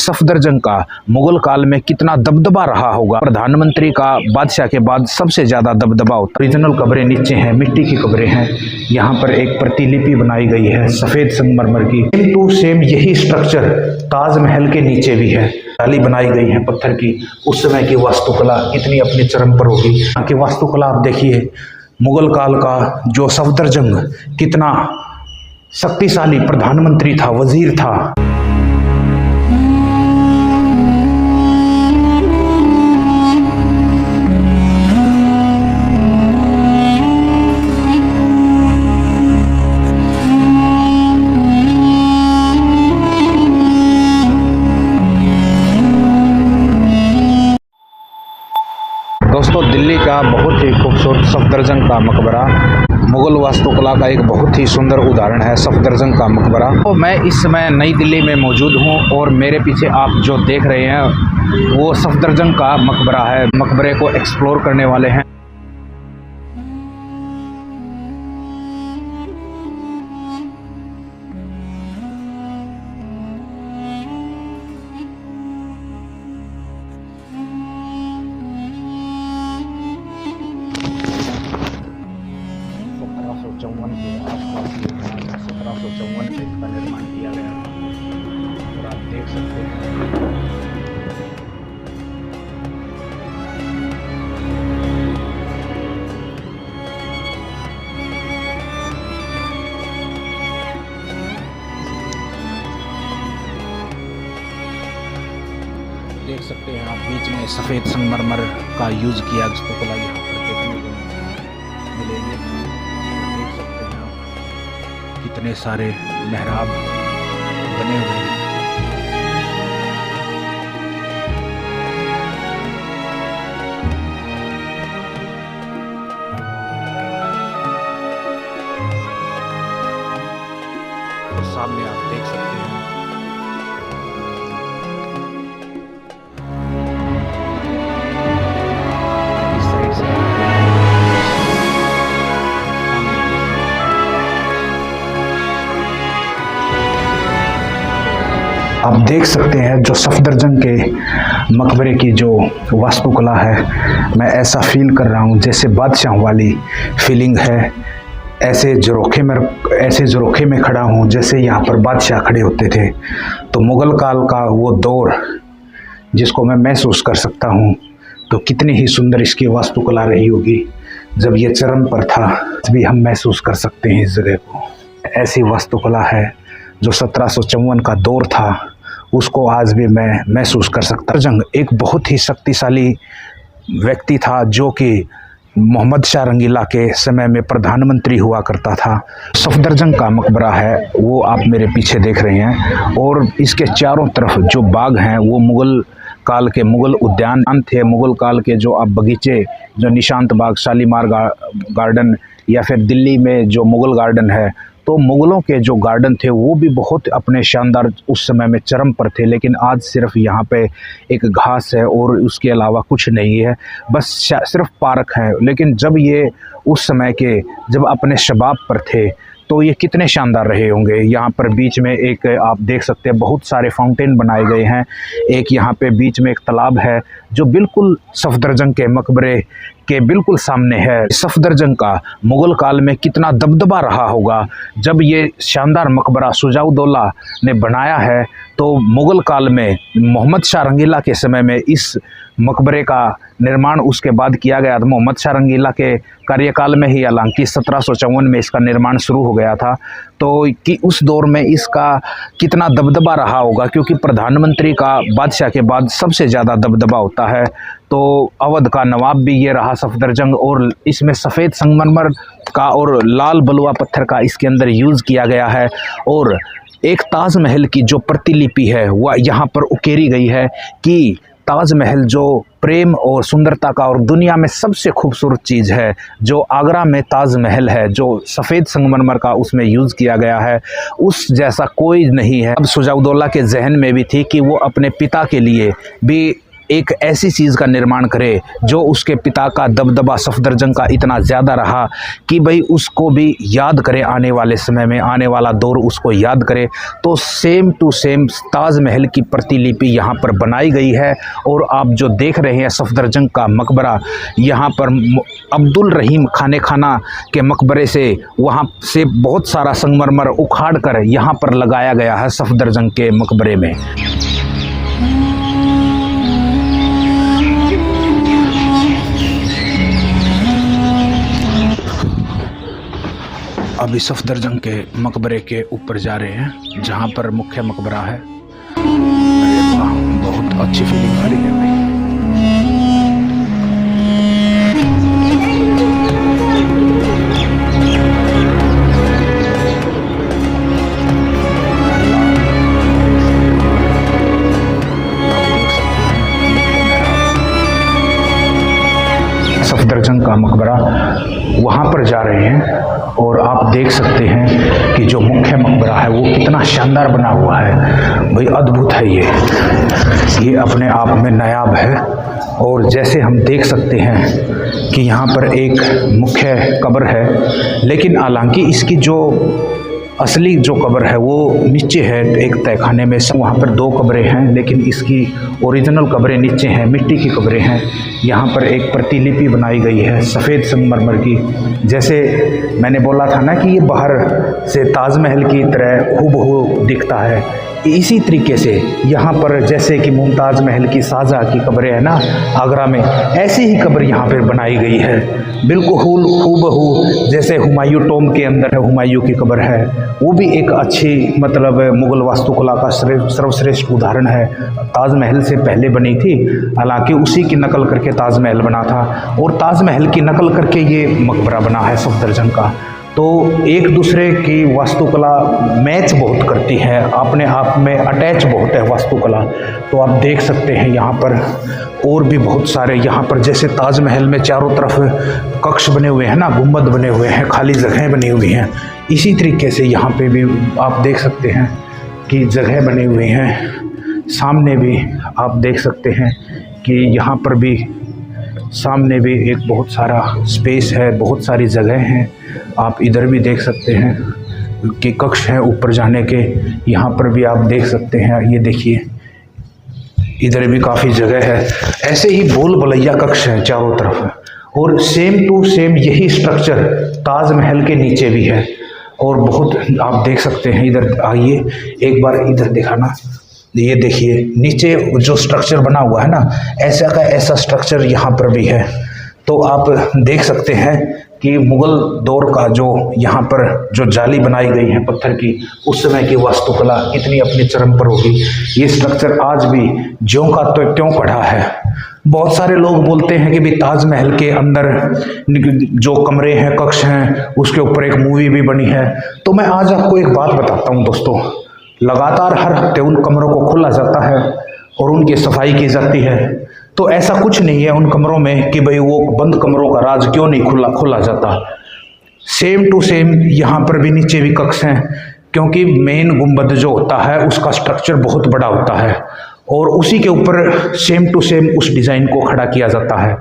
सफदरजंग का मुगल काल में कितना दबदबा रहा होगा। प्रधानमंत्री का बादशाह के बाद सबसे ज्यादा दबदबा होता है। ओरिजिनल कब्रें नीचे हैं, मिट्टी की कब्रें हैं। यहाँ पर एक प्रतिलिपि बनाई गई है सफेद संगमरमर की। सेम टू सेम यही स्ट्रक्चर ताजमहल के नीचे भी है। जाली बनाई गई है पत्थर की। उस समय की वास्तुकला कितनी अपने चरम पर होगी। यहाँ की वास्तुकला आप देखिए, मुगल काल का जो सफदरजंग कितना शक्तिशाली प्रधानमंत्री था, वजीर था। दोस्तों, दिल्ली का बहुत ही खूबसूरत सफदरजंग का मकबरा मुगल वास्तुकला का एक बहुत ही सुंदर उदाहरण है। सफदरजंग का मकबरा। तो मैं इस समय नई दिल्ली में मौजूद हूं और मेरे पीछे आप जो देख रहे हैं वो सफदरजंग का मकबरा है। मकबरे को एक्सप्लोर करने वाले हैं। के आसपास 1754 में इसका निर्माण किया गया और आप देख सकते हैं आप बीच में सफ़ेद संगमरमर का यूज़ किया वास्तुकला यहाँ पर देखने को मिलेगी। देख सकते हैं आप कितने सारे मेहराब बने हुए हैं। और सामने आप देख सकते हैं आप देख सकते हैं जो सफदरजंग के मकबरे की जो वास्तुकला है, मैं ऐसा फील कर रहा हूँ जैसे बादशाह वाली फीलिंग है। ऐसे झरोखे में खड़ा हूँ जैसे यहाँ पर बादशाह खड़े होते थे। तो मुगल काल का वो दौर जिसको मैं महसूस कर सकता हूँ, तो कितनी ही सुंदर इसकी वास्तुकला रही होगी। जब ये चरम पर था भी हम महसूस कर सकते हैं इस जगह को। ऐसी वास्तुकला है जो 1754 का दौर था, उसको आज भी मैं महसूस कर सकता। जंग एक बहुत ही शक्तिशाली व्यक्ति था जो कि मोहम्मद शाह रंगीला के समय में प्रधानमंत्री हुआ करता था। सफदरजंग का मकबरा है वो आप मेरे पीछे देख रहे हैं, और इसके चारों तरफ जो बाग हैं वो मुगल काल के मुगल उद्यान थे। मुगल काल के जो आप बगीचे, जो निशांत बाग, शालीमार गार्डन, या फिर दिल्ली में जो मुगल गार्डन है, तो मुगलों के जो गार्डन थे वो भी बहुत अपने शानदार उस समय में चरम पर थे। लेकिन आज सिर्फ यहाँ पे एक घास है और उसके अलावा कुछ नहीं है, बस सिर्फ पार्क है। लेकिन जब ये उस समय के जब अपने शबाब पर थे तो ये कितने शानदार रहे होंगे। यहाँ पर बीच में एक आप देख सकते हैं बहुत सारे फाउंटेन बनाए गए हैं। एक यहाँ पे बीच में एक तालाब है जो बिल्कुल सफदरजंग के मकबरे के बिल्कुल सामने है। सफदरजंग का मुगल काल में कितना दबदबा रहा होगा। जब ये शानदार मकबरा शुजाउद्दौला ने बनाया है तो मुगल काल में मोहम्मद शाह रंगीला के समय में इस मकबरे का निर्माण उसके बाद किया गया था। मोहम्मद शाह रंगीला के कार्यकाल में ही, हालांकि 1754 में इसका निर्माण शुरू हो गया था। तो कि उस दौर में इसका कितना दबदबा रहा होगा, क्योंकि प्रधानमंत्री का बादशाह के बाद सबसे ज़्यादा दबदबा होता है। तो अवध का नवाब भी ये रहा सफदरजंग, और इसमें सफ़ेद संगमरमर का और लाल बलुआ पत्थर का इसके अंदर यूज़ किया गया है। और एक ताजमहल की जो प्रतिलिपि है वह यहाँ पर उकेरी गई है कि ताजमहल जो प्रेम और सुंदरता का और दुनिया में सबसे खूबसूरत चीज़ है, जो आगरा में ताजमहल है, जो सफ़ेद संगमरमर का उसमें यूज़ किया गया है, उस जैसा कोई नहीं है। अब शुजाउद्दौला के जहन में भी थी कि वो अपने पिता के लिए भी एक ऐसी चीज़ का निर्माण करे जो उसके पिता का दबदबा सफदरजंग का इतना ज़्यादा रहा कि भाई उसको भी याद करे, आने वाले समय में आने वाला दौर उसको याद करे। तो सेम टू सेम ताजमहल की प्रतिलिपि यहाँ पर बनाई गई है। और आप जो देख रहे हैं सफदरजंग का मकबरा, यहाँ पर अब्दुल रहीम खाने खाना के मकबरे से वहाँ से बहुत सारा संगमरमर उखाड़ कर यहाँ पर लगाया गया है सफदरजंग के मकबरे में। अभी सफदरजंग के मकबरे के ऊपर जा रहे हैं जहाँ पर मुख्य मकबरा है। अरे वाह, बहुत अच्छी फीलिंग आ रही है भाई। सफदरजंग का मकबरा वहाँ पर जा रहे हैं और आप देख सकते हैं कि जो मुख्य मकबरा है वो कितना शानदार बना हुआ है भाई, अद्भुत है ये अपने आप में नायाब है। और जैसे हम देख सकते हैं कि यहाँ पर एक मुख्य कब्र है, लेकिन हालांकि इसकी जो असली जो कब्र है वो नीचे है एक तहखाने में। वहाँ पर 2 कब्रें हैं, लेकिन इसकी ओरिजिनल कब्रें नीचे हैं, मिट्टी की कब्रें हैं। यहाँ पर एक प्रतिलिपि बनाई गई है सफ़ेद संगमरमर की। जैसे मैंने बोला था ना कि ये बाहर से ताजमहल की तरह हूबहू दिखता है, इसी तरीके से यहाँ पर जैसे कि मुमताज़ महल की शाहजहाँ की कब्रें है ना आगरा में, ऐसी ही कब्र यहाँ पर बनाई गई है बिल्कुल हूबहू। जैसे हुमायूं टॉम के अंदर हुमायूं की कब्र है, वो भी एक अच्छी मतलब मुग़ल वास्तुकला का सर्वश्रेष्ठ उदाहरण है। ताजमहल से पहले बनी थी, हालांकि उसी की नकल करके ताजमहल बना था, और ताजमहल की नकल करके ये मकबरा बना है सफदरजंग का। तो एक दूसरे की वास्तुकला मैच बहुत करती है, अपने आप में अटैच बहुत है वास्तुकला। तो आप देख सकते हैं यहाँ पर और भी बहुत सारे, यहाँ पर जैसे ताजमहल में चारों तरफ कक्ष बने हुए हैं ना, गुंबद बने हुए हैं, खाली जगहें बनी हुई हैं, इसी तरीके से यहाँ पे भी आप देख सकते हैं कि जगह बनी हुई हैं। सामने भी आप देख सकते हैं कि यहाँ पर भी सामने भी एक बहुत सारा स्पेस है, बहुत सारी जगह हैं। आप इधर भी देख सकते हैं कि कक्ष हैं ऊपर जाने के, यहाँ पर भी आप देख सकते हैं। ये देखिए इधर भी काफ़ी जगह है। ऐसे ही भूल भुलैया कक्ष हैं चारों तरफ, और सेम टू सेम यही स्ट्रक्चर ताजमहल के नीचे भी है। और बहुत आप देख सकते हैं, इधर आइए एक बार, इधर दिखाना, ये देखिए नीचे जो स्ट्रक्चर बना हुआ है ना, ऐसा का ऐसा स्ट्रक्चर यहाँ पर भी है। तो आप देख सकते हैं कि मुग़ल दौर का जो यहाँ पर जो जाली बनाई गई है पत्थर की, उस समय की वास्तुकला इतनी अपने चरम पर होगी। ये स्ट्रक्चर आज भी ज्यों का तो त्यों खड़ा है। बहुत सारे लोग बोलते हैं कि भी ताजमहल के अंदर जो कमरे हैं, कक्ष हैं, उसके ऊपर एक मूवी भी बनी है। तो मैं आज आपको एक बात बताता हूँ दोस्तों, लगातार हर हफ्ते उन कमरों को खोला जाता है और उनकी सफाई की जाती है। तो ऐसा कुछ नहीं है उन कमरों में कि भाई वो बंद कमरों का राज क्यों नहीं खोला जाता। सेम टू सेम यहाँ पर भी नीचे भी कक्ष हैं, क्योंकि मेन गुंबद जो होता है उसका स्ट्रक्चर बहुत बड़ा होता है और उसी के ऊपर सेम टू सेम उस डिज़ाइन को खड़ा किया जाता है।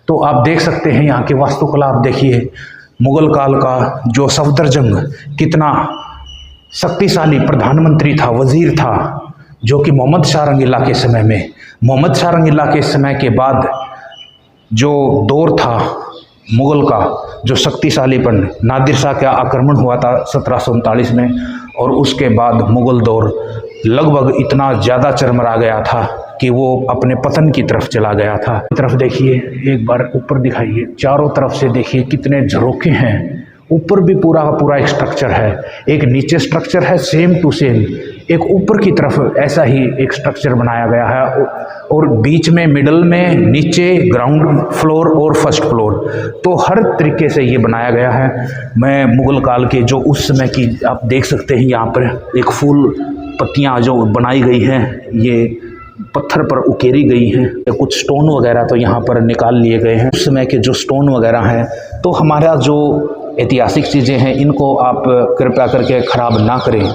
तो आप देख सकते हैं यहाँ की वास्तुकला। आप देखिए मुग़ल काल का जो सफदरजंग कितना शक्तिशाली प्रधानमंत्री था, वज़ीर था, जो कि मोहम्मद शाह रंगीला के समय में, मोहम्मद शाह रंगीला के समय के बाद जो दौर था मुग़ल का, जो शक्तिशालीपन, नादिर शाह का आक्रमण हुआ था 1739 में, और उसके बाद मुग़ल दौर लगभग इतना ज़्यादा चरमरा गया था कि वो अपने पतन की तरफ चला गया था। तरफ देखिए एक बार, ऊपर दिखाइए, चारों तरफ से देखिए कितने झरोखे हैं। ऊपर भी पूरा का पूरा एक स्ट्रक्चर है, एक नीचे स्ट्रक्चर है सेम टू सेम, एक ऊपर की तरफ ऐसा ही एक स्ट्रक्चर बनाया गया है, और बीच में मिडल में नीचे ग्राउंड फ्लोर और फर्स्ट फ्लोर। तो हर तरीके से ये बनाया गया है। मैं मुग़ल काल के जो उस समय की आप देख सकते हैं, यहाँ पर एक फूल पत्तियाँ जो बनाई गई हैं, ये पत्थर पर उकेरी गई हैं। कुछ स्टोन वगैरह तो यहाँ पर निकाल लिए गए हैं उस समय के जो स्टोन वगैरह हैं। तो हमारा जो ऐतिहासिक चीज़ें हैं इनको आप कृपया करके ख़राब ना करें।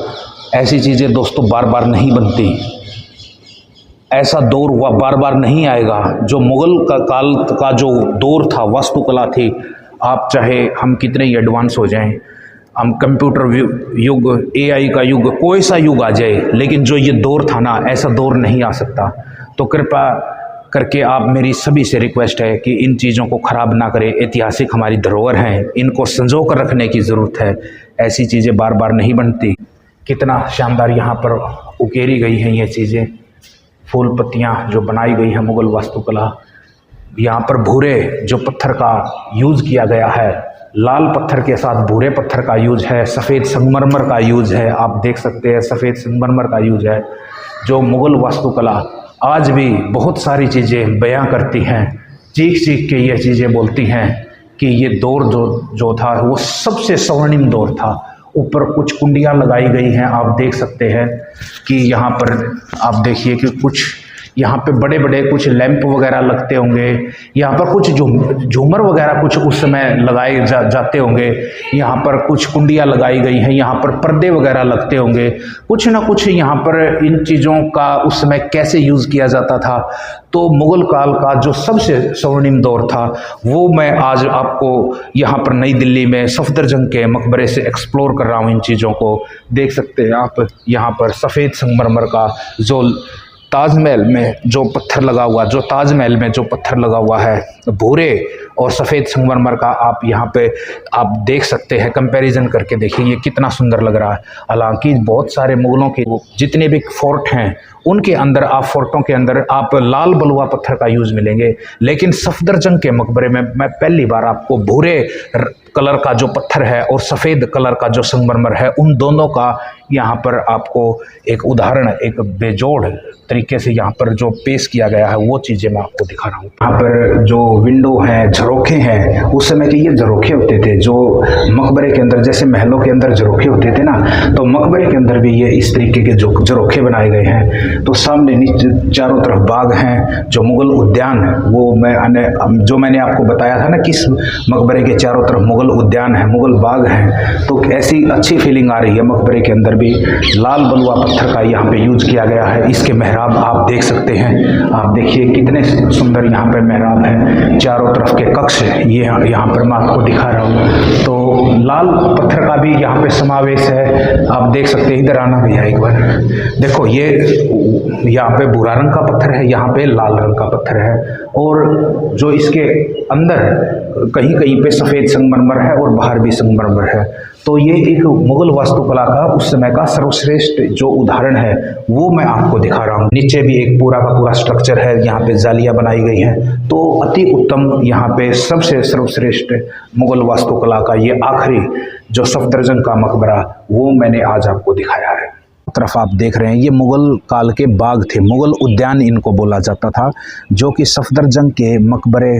ऐसी चीज़ें दोस्तों बार बार नहीं बनती। ऐसा दौर वह बार बार नहीं आएगा। जो मुग़ल का काल का जो दौर था, वास्तुकला थी, आप चाहे हम कितने ही एडवांस हो जाएं, हम कंप्यूटर युग, AI का युग, कोई सा युग आ जाए, लेकिन जो ये दौर था ना, ऐसा दौर नहीं आ सकता। तो कृपया करके आप, मेरी सभी से रिक्वेस्ट है कि इन चीज़ों को ख़राब ना करें। ऐतिहासिक हमारी धरोहर हैं, इनको संजो कर रखने की ज़रूरत है। ऐसी चीज़ें बार बार नहीं बनती। कितना शानदार यहाँ पर उकेरी गई हैं ये चीज़ें, फूल पत्तियाँ जो बनाई गई हैं, मुग़ल वास्तुकला। यहाँ पर भूरे जो पत्थर का यूज़ किया गया है, लाल पत्थर के साथ भूरे पत्थर का यूज़ है, सफ़ेद संगमरमर का यूज़ है, आप देख सकते हैं सफ़ेद संगमरमर का यूज़ है। जो मुग़ल वास्तुकला आज भी बहुत सारी चीज़ें बयां करती हैं, चीख चीख के ये चीज़ें बोलती हैं कि ये दौर जो था वो सबसे स्वर्णिम दौर था। ऊपर कुछ कुंडियाँ लगाई गई हैं, आप देख सकते हैं कि यहाँ पर आप देखिए कि कुछ यहाँ पे बड़े बड़े कुछ लैंप वगैरह लगते होंगे, यहाँ पर कुछ झूमर वगैरह कुछ उस समय लगाए जाते होंगे, यहाँ पर कुछ कुंडियाँ लगाई गई हैं, यहाँ पर पर्दे वगैरह लगते होंगे, कुछ ना कुछ यहाँ पर इन चीज़ों का उस समय कैसे यूज़ किया जाता था। तो मुग़ल काल का जो सबसे स्वर्णिम दौर था वो मैं आज आपको यहाँ पर नई दिल्ली में सफदरजंग के मकबरे से एक्सप्लोर कर रहा हूँ। इन चीज़ों को देख सकते हैं आप। यहाँ पर सफ़ेद संगमरमर का जो ताजमहल में जो पत्थर लगा हुआ, जो ताजमहल में जो पत्थर लगा हुआ है, भूरे और सफ़ेद संगमरमर का, आप यहाँ पे आप देख सकते हैं, कंपैरिजन करके देखिए ये कितना सुंदर लग रहा है। हालांकि बहुत सारे मुग़लों के जितने भी फोर्ट हैं उनके अंदर, आप फोर्टों के अंदर आप लाल बलुआ पत्थर का यूज़ मिलेंगे, लेकिन सफदरजंग के मकबरे में मैं पहली बार आपको भूरे कलर का जो पत्थर है और सफ़ेद कलर का जो संगमरमर है, उन दोनों का यहाँ पर आपको एक उदाहरण, एक बेजोड़ तरीके से यहाँ पर जो पेश किया गया है वो चीज़ें मैं आपको दिखा रहा हूँ। यहाँ पर जो विंडो हैं, झरोखे हैं, उस समय के ये झरोखे होते थे जो मकबरे के अंदर, जैसे महलों के अंदर झरोखे होते थे ना, तो मकबरे के अंदर भी ये इस तरीके के जो झरोखे बनाए गए हैं। तो सामने नीचे चारों तरफ बाग हैं, जो मुग़ल उद्यान है वो मैंने आपको बताया था ना, किस मकबरे के चारों तरफ मुग़ल उद्यान है, मुग़ल बाग हैं। तो ऐसी अच्छी फीलिंग आ रही है। मकबरे के अंदर भी लाल बलुआ पत्थर का यहाँ पे यूज़ किया गया है। इसके मेहराब आप देख सकते हैं, आप देखिए कितने सुंदर यहाँ पे मेहराब है, चारों तरफ के कक्ष ये यहाँ पर मैं आपको दिखा रहा हूँ। तो लाल पत्थर का भी यहाँ पे समावेश है, आप देख सकते हैं। इधर आना भैया एक बार, देखो ये यहाँ पे भूरा रंग का पत्थर है, यहाँ पे लाल रंग का पत्थर है, और जो इसके अंदर कहीं कहीं पे सफ़ेद संगमरमर है और बाहर भी संगमरमर है। तो ये एक मुग़ल वास्तुकला का उस समय का सर्वश्रेष्ठ जो उदाहरण है वो मैं आपको दिखा रहा हूँ। नीचे भी एक पूरा का पूरा स्ट्रक्चर है, यहाँ पे जालियाँ बनाई गई हैं। तो अति उत्तम यहाँ पे सबसे सर्वश्रेष्ठ मुग़ल वास्तुकला का ये आखिरी जो सफदरजंग का मकबरा वो मैंने आज आपको दिखाया है। तरफ आप देख रहे हैं ये मुग़ल काल के बाग थे, मुग़ल उद्यान इनको बोला जाता था, जो कि सफदरजंग के मकबरे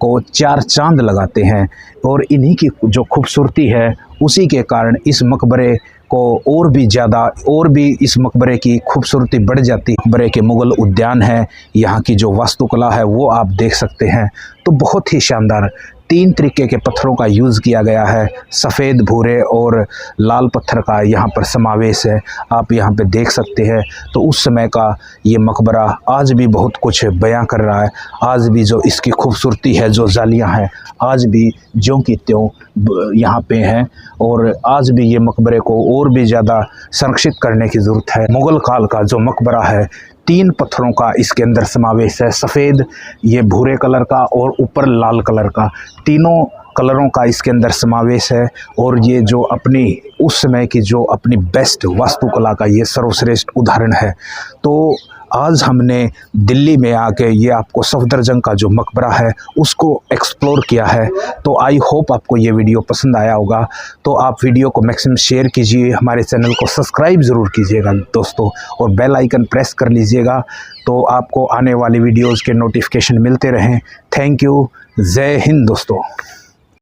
को चार चांद लगाते हैं। और इन्हीं की जो खूबसूरती है उसी के कारण इस मकबरे को और भी इस मकबरे की खूबसूरती बढ़ जाती है। मकबरे के मुग़ल उद्यान है, यहाँ की जो वास्तुकला है वो आप देख सकते हैं। तो बहुत ही शानदार 3 तरीके के पत्थरों का यूज़ किया गया है, सफ़ेद, भूरे और लाल पत्थर का यहाँ पर समावेश है, आप यहाँ पे देख सकते हैं। तो उस समय का ये मकबरा आज भी बहुत कुछ बयां कर रहा है। आज भी जो इसकी खूबसूरती है, जो जालियाँ हैं, आज भी ज्यों की त्यों यहाँ पे हैं, और आज भी ये मकबरे को और भी ज़्यादा संरक्षित करने की ज़रूरत है। मुग़ल काल का जो मकबरा है 3 पत्थरों का इसके अंदर समावेश है, सफ़ेद, ये भूरे कलर का और ऊपर लाल कलर का, तीनों कलरों का इसके अंदर समावेश है। और ये जो अपनी उस समय की जो अपनी बेस्ट वास्तुकला का ये सर्वश्रेष्ठ उदाहरण है। तो आज हमने दिल्ली में आके ये आपको सफदरजंग का जो मकबरा है उसको एक्सप्लोर किया है। तो आई होप आपको ये वीडियो पसंद आया होगा। तो आप वीडियो को मैक्सिमम शेयर कीजिए, हमारे चैनल को सब्सक्राइब ज़रूर कीजिएगा दोस्तों, और बेल आइकन प्रेस कर लीजिएगा तो आपको आने वाली वीडियोज़ के नोटिफिकेशन मिलते रहें। थैंक यू, जय हिंद दोस्तों।